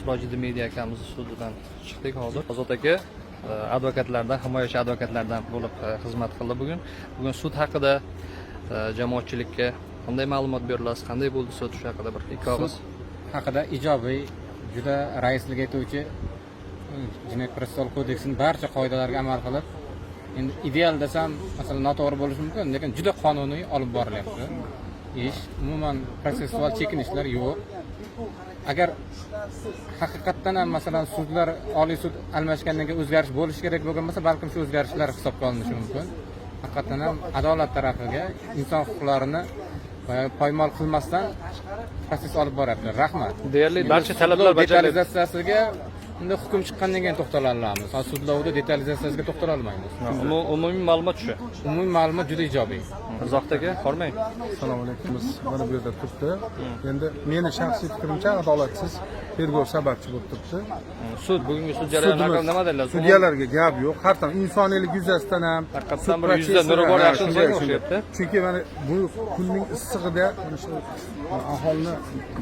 Sirojiddin Media akamiz sudidan chiqdik hozir. Ozod aka advokatlardan, himoyachi advokatlardan bo'lib xizmat qildi bugun. Bugun sud haqida jamoatchilikka qanday ma'lumot berilasiz, qanday bo'ldi sud shu haqida bir ikki og'iz haqida ijobiy, juda raislik etuvchi, Jinoyat protsessual kodeksining barcha qoidalariga amal qilib, endi ideal desam, masalan, noto'g'ri bo'lishi mumkin, lekin juda qonuniy olib borilyapti. Ish umuman protsessual chekinishlar yo'q. Agar haqiqatdan ham masalan sudlar, oliy sud almashgandan keyin o'zgarish bo'lishi kerak bo'lgan bo'lsa, balkim shu o'zgarishlar hisobga olinishi mumkin. Haqiqatdan ham adolat tarafiga inson huquqlarini poymol qilmasdan protsess olib boryaptilar. Rahmat. deyarli barcha talablar bajariladi. Detalizatsiyasiga endi hukm chiqqandan keyin to'xtala olamiz. Sudlovda detalizatsiyasiga to'xtala olmaymiz. Umumiy ma'lumot shu. Umumiy ma'lumot juda ijobiy. Zohid aka, hormang. Assalomu alaykum. Biz mana bu yerda turibdi. Endi meni shaxsiy fikrimcha adolatsiz tergov sababchi bo'lib turibdi. Sud bugungi sud jarayoni haqida nima deyiladi? Sudyalarga gap yo'q. Har tam insoniylik yuzasidan ham haqiqatdan bir yuzda nuri bor yaxshi insonga o'xshayapti. Chunki mana bu kunning issig'ida mana shu aholini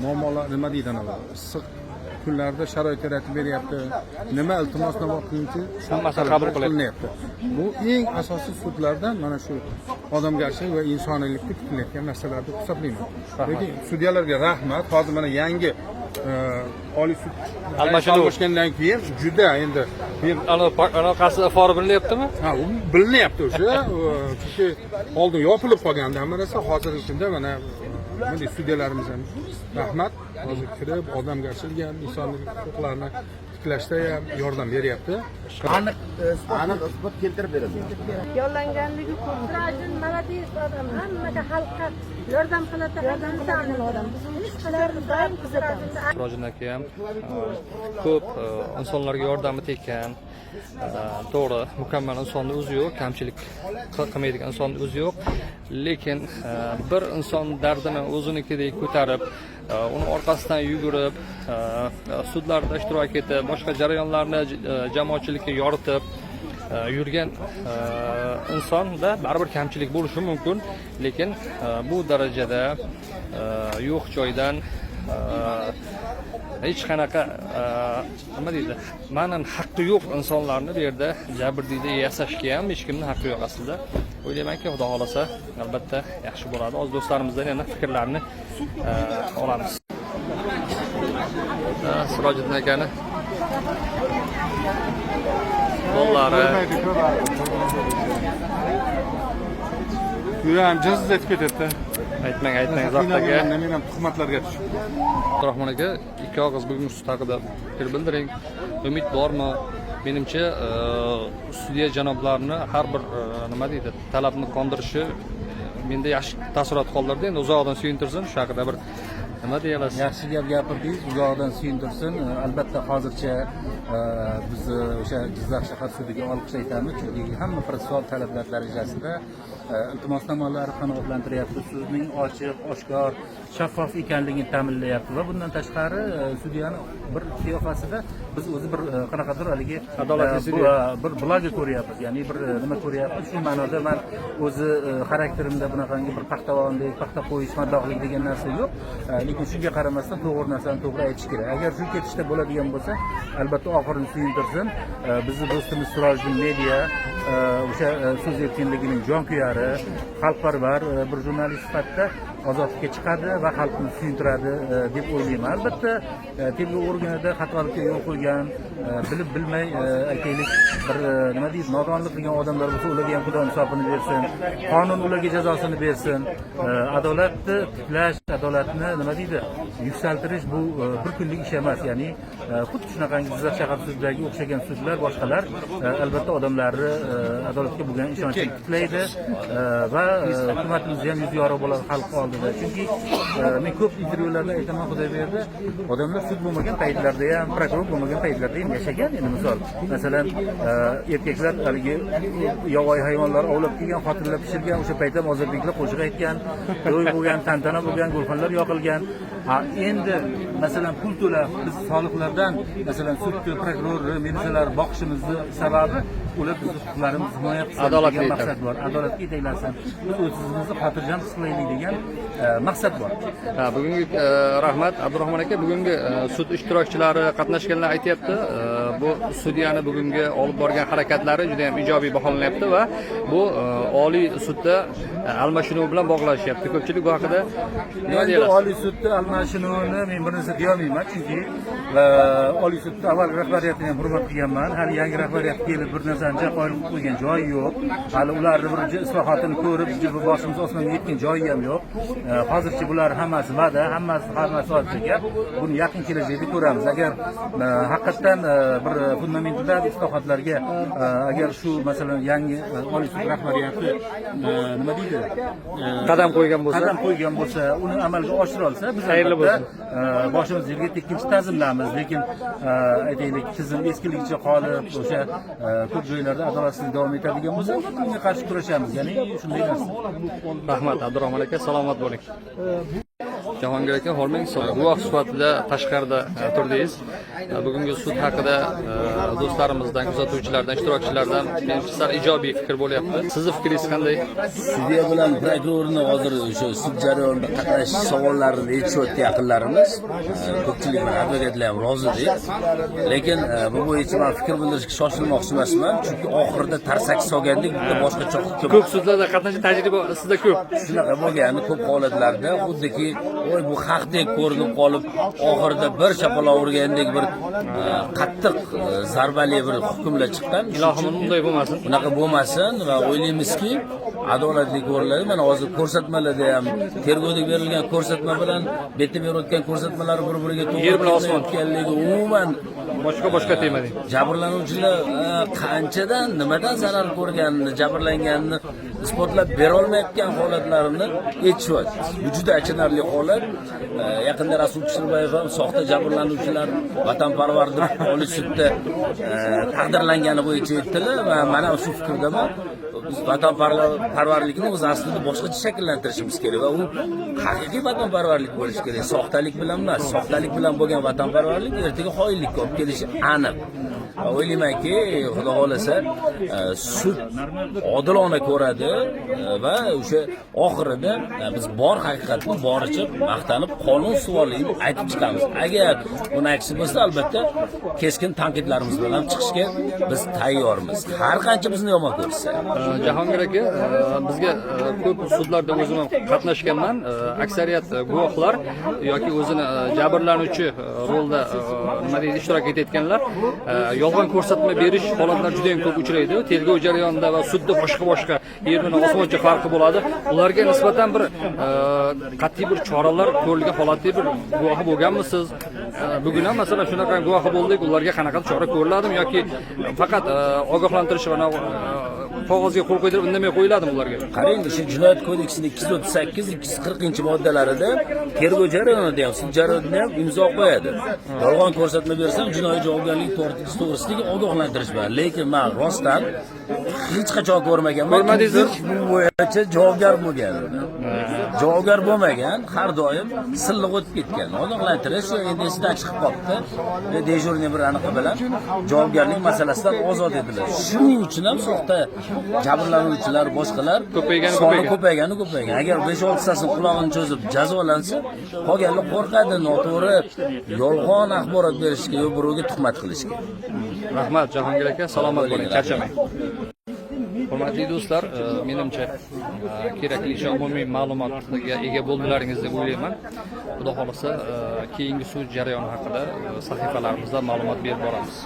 muammolar nima deydi ana issiq kunlarda sharoit yaratib beryapti. Nima iltimos nima qilingchi hammasi qabul qilinyapti. Bu eng asosiy sudlardan mana shu odamgarchilik va insoniylikni kutilayotgan narsalar deb hisoblayman. Lekin sudyalarga rahmat. Hozir mana yangi oliy sud almashgandan keyin juda endi anaqasi fori bilinyaptimi? Ha, u bilinyapti o'sha. Chunki oldin yopilib qolgandi hamma narsa. Hozirgi kunda mana bunday sudyalarimiz ham rahmat. Hozir kirib odamgarchilik ham insonlik huquqlarini tiklashda ham yordam beryapti. Aniq isbot keltirib beradi. Yollanganligi ko'rsatgan malades odam, hammaga xalqqa yordam qiladigan odam. Sirojiddin aka ham ko'p insonlarga yordami tekkan. To'g'ri, mukammal insonni o'zi yo'q, kamchilik qilmaydigan insonni o'zi yo'q. Lekin bir inson dardini o'zinikidek ko'tarib, uni orqasidan yugurib, sudlarda ishtirok etib, boshqa jarayonlarni jamoatchilikka yoritib yurgan insonda baribir kamchilik bo'lishi mumkin, lekin bu darajada yo'q joydan hech qanaqa nima deydi, ma'nan haqqi yo'q insonlarni bu yerda jabrdiyda yasashga ham hech kimning haqqi yo'q aslida. O'ylaymanki, xudo xolasa albatta yaxshi bo'ladi. O'z do'stlarimizdan yana fikrlarni olamiz. Sirojiddin akani qo'llari Yuram jiz etib ketdi. aytmang Zohid aka. Men ham tuhmatlarga tushib. Rahmon aka, ikki og'iz bugun sud haqida fikr bildiring. Umid bormi? Menimcha sudya janoblarni har bir nima deydi, talabni qondirishi menda yaxshi taassurot qoldirdi. Endi uzoqdan suyuntirsin, shu haqida bir nima deyasiz? Yaxshi gap gapirdingiz, uzoqdan suyuntirsin. Albatta hozircha biz o'sha Jizzax shahar sudiga olqish aytamiz, chunki hamma protsessual talablar darajasida iltimosnomalar qanoatlantiryapti. Sudning ochiq, oshkor, shaffof ekanligini ta'minlayapti va bundan tashqari sudyani bir qiyofasida biz o'zi bir qanaqadir haligi bir blaga ko'ryapmiz, ya'ni bir nima ko'ryapmiz. Shu ma'noda men o'zi xarakterimda bunaqangi bir paxtavonlik, paxta qo'yish, maddoqlik degan narsa yo'q. Lekin shunga qaramasdan to'g'ri narsani to'g'ri aytish kerak. Agar shu ketishda bo'ladigan bo'lsa, albatta oxirini suyuntirsin. Bizni do'stimiz Sirojiddin Media o'sha so'z erkinligining jonkuyari, xalqparvar bir jurnalist sifatida ozodlikka chiqadi va xalqni suyuntiradi deb o'ylayman. Albatta tergov organida xatolikka yo'l qo'ygan, bilib bilmay aytaylik bir nima deydi, nodonlik qilgan odamlar bo'lsa, ularga ham Xudo insofini bersin, qonun ularga jazosini bersin. Adolatni tiklash, adolatni nima deydi, yuksaltirish bu bir kunlik ish emas. Ya'ni xuddi shunaqangi Jizzax shahar sudidagi o'xshagan sudlar, boshqalar albatta odamlarni adolatga bo'lgan ishonchini tiklaydi va hukumatimiz ham yuz yorug' bo'ladi xalq oldida. Chunki men ko'p intervyularda aytaman, Xudoyberdi, odamlar sud bo'lmagan paytlarda ham, prokuror bo'lmagan paytlarda ham yashagan. Endi misol, masalan, erkaklar haligi yovvoyi hayvonlar ovlab kelgan, xotirlab pishirgan, o'sha paytda ozodbeklar qo'shiq aytgan, to'y bo'lgan, tantana bo'lgan, gulxanlar yoqilgan. Endi masalan pul to'lab biz soliqlardan masalan sud prokuror militsiyalar boqishimizni sababi ular bizni huquqlarimizni himoya qilsin Adolatli degan maqsad bor. Adolatga yetaklansin. Biz o'zimizni xotirjam his qilaylik degan maqsad bor. Bugungi rahmat Abdurahmon aka, bugungi sud ishtirokchilari qatnashganlar aytyapti, bu sudyani bugungi olib borgan harakatlari juda ham ijobiy baholanyapti va bu Oliy sudda almashinuv bilan bog'lashyapti. Ko'pchilik bu haqida nima Endi deyapti? Oliy sudda almashinuvni men bir narsa deyolmayman, chunki Oliy sudda avval rahbariyatini ham hurmat qilganman. Hali yangi rahbariyat kelib bir narsani qo'yib qo'ygan joyi yo'q. Hali ularni bir islohotini ko'rib, boshimiz osmonga yetgan joyi ham yo'q. Hozircha bular hammasi va'da, hammasi hozircha gap. Buni yaqin kelajakda ko'ramiz. Agar haqiqatan bir fundamental islohotlarga agar shu masalan yangi Oliy sud rahbariyati nima deydi? Qadam qo'ygan bo'lsa, uni amalga oshira olsa, biz Xayrli bo'lsin. boshimiz yerga tekkinchi ta'zimlamiz. Lekin aytaylik, tizim eskiligicha qolib, o'sha ko'p joylarda adolatsizlik davom etadigan bo'lsa, bunga qarshi kurashamiz. Ya'ni shunday narsa. Rahmat Abdurahmon aka, salomat bo'ling. Jahongir aka, hormang guvoh sifatida tashqarida turdingiz. Bugungi sud haqida do'stlarimizdan, kuzatuvchilardan, ishtirokchilardan sal ijobiy fikr bo'lyapti. Sizni fikringiz qanday? Sudya bilan prokurorni hozir o'sha sud jarayonida qatnashish savollarini yechishayotgan yaqinlarimiz, ko'pchilik bilan advokatlar ham rozidik. Lekin bu bo'yicha men fikr bildirishga shoshilmoqchi emasman, chunki oxirida tarsak solgandek bitta boshqacha hukm. Ko'p sudlarda qatnashgan tajriba sizda ko'p. Shunaqa bo'lgan ko'p holatlarda xuddiki voy bu haqdek ko'rinib qolib, oxirida bir shapaloq urgandek bir qattiq zarbali bir hukmlar chiqqan. Ilohim bunday bo'lmasin. Bunaqa bo'lmasin va o'ylaymizki, adolatli ko'riladi. Mana hozir ko'rsatmalarda ham tergovda berilgan ko'rsatma bilan betda berayotgan ko'rsatmalar bir-biriga Yer bilan osmon to'g'ri umuman boshqa tema deng. jabrlanuvchilar qanchadan nimadan zarar ko'rganini, jabrlanganini isbotlab bera olmayotgan holatlarini aytishyapti. Bu juda achinarli holat. Yaqinda Rasul Kusherbayev ham soxta jabrlanuvchilar vatanparvar deb Oliy sudda taqdirlangani bo'yicha aytdilar va mana shu fikrdaman. Biz vatanparvarlikni o'z aslida boshqacha shakllantirishimiz kerak va u haqiqiy vatanparvarlik bo'lishi kerak. Soxtalik bilan emas. Soxtalik bilan bo'lgan vatanparvarlik ertaga xoinlikka olib kelishi aniq. O'ylaymanki, xudo xolasa sud odilona ko'radi va o'sha oxirida biz bor haqiqatni boricha maqtanib, qonun suvolini aytib chiqamiz. Agar buni aksi bo'lsa, albatta keskin tanqidlarimiz bilan chiqishga biz tayyormiz. Har qancha bizni yomon ko'rsa. Jahongir aka, bizga ko'p sudlarda o'zim ham qatnashganman. Aksariyat guvohlar yoki o'zini jabrlanuvchi rolda nima deydi, ishtirok etayotganlar yolg'on ko'rsatma berish holatlari juda ham ko'p uchraydi. Tergov jarayonida va sudda boshqa yer bilan osmoncha farqi bo'ladi. Ularga nisbatan bir qat'iy bir choralar ko'rilgan holatda bir guvohi bo'lganmisiz? Bugun ham masalan shunaqa guvohi bo'ldik. Ularga qanaqa chora ko'riladimi yoki faqat ogohlantirish va qog'ozga qo'l qo'ydirib indamay qo'yiladimi ularga? Qarang, shu Jinoyat kodeksining 238-240-moddalarida tergov jarayonida ham, sud jarayonida ham imzo qo'yadi. Yolg'on ko'rsatma bersam jinoiy javobgarlik to'g'risidagi ogohlantirish bilan. Lekin men rostdan hech qachon ko'rmaganman. Ko'rmadingizmi? Bu bo'yicha javobgar bo'lgan. Javobgar bo'lmagan, har doim silliq o'tib ketgan. Ogohlantirish endi esidan chiqib qoldi. Dejurniy bir aniqi bilan javobgarlik masalasidan ozod etiladi. Shuning uchun ham soxta jabrlanuvchilar boshqalar ko'paygani. Agar 5-6tasini qulog'ini cho'zib jazolansa, qolganlar qo'rqadi, noto'g'ri yolg'on axborot berishga yo'q birovga tuhmat qilishga. Rahmat Jahongir aka, salomat bo'ling, charchamang. Hurmatli do'stlar, menimcha kerakli umumiy ma'lumotga ega bo'ldilaringiz deb o'ylayman. Xudo xolasa keyingi sud jarayoni haqida sahifalarimizda ma'lumot berib boramiz.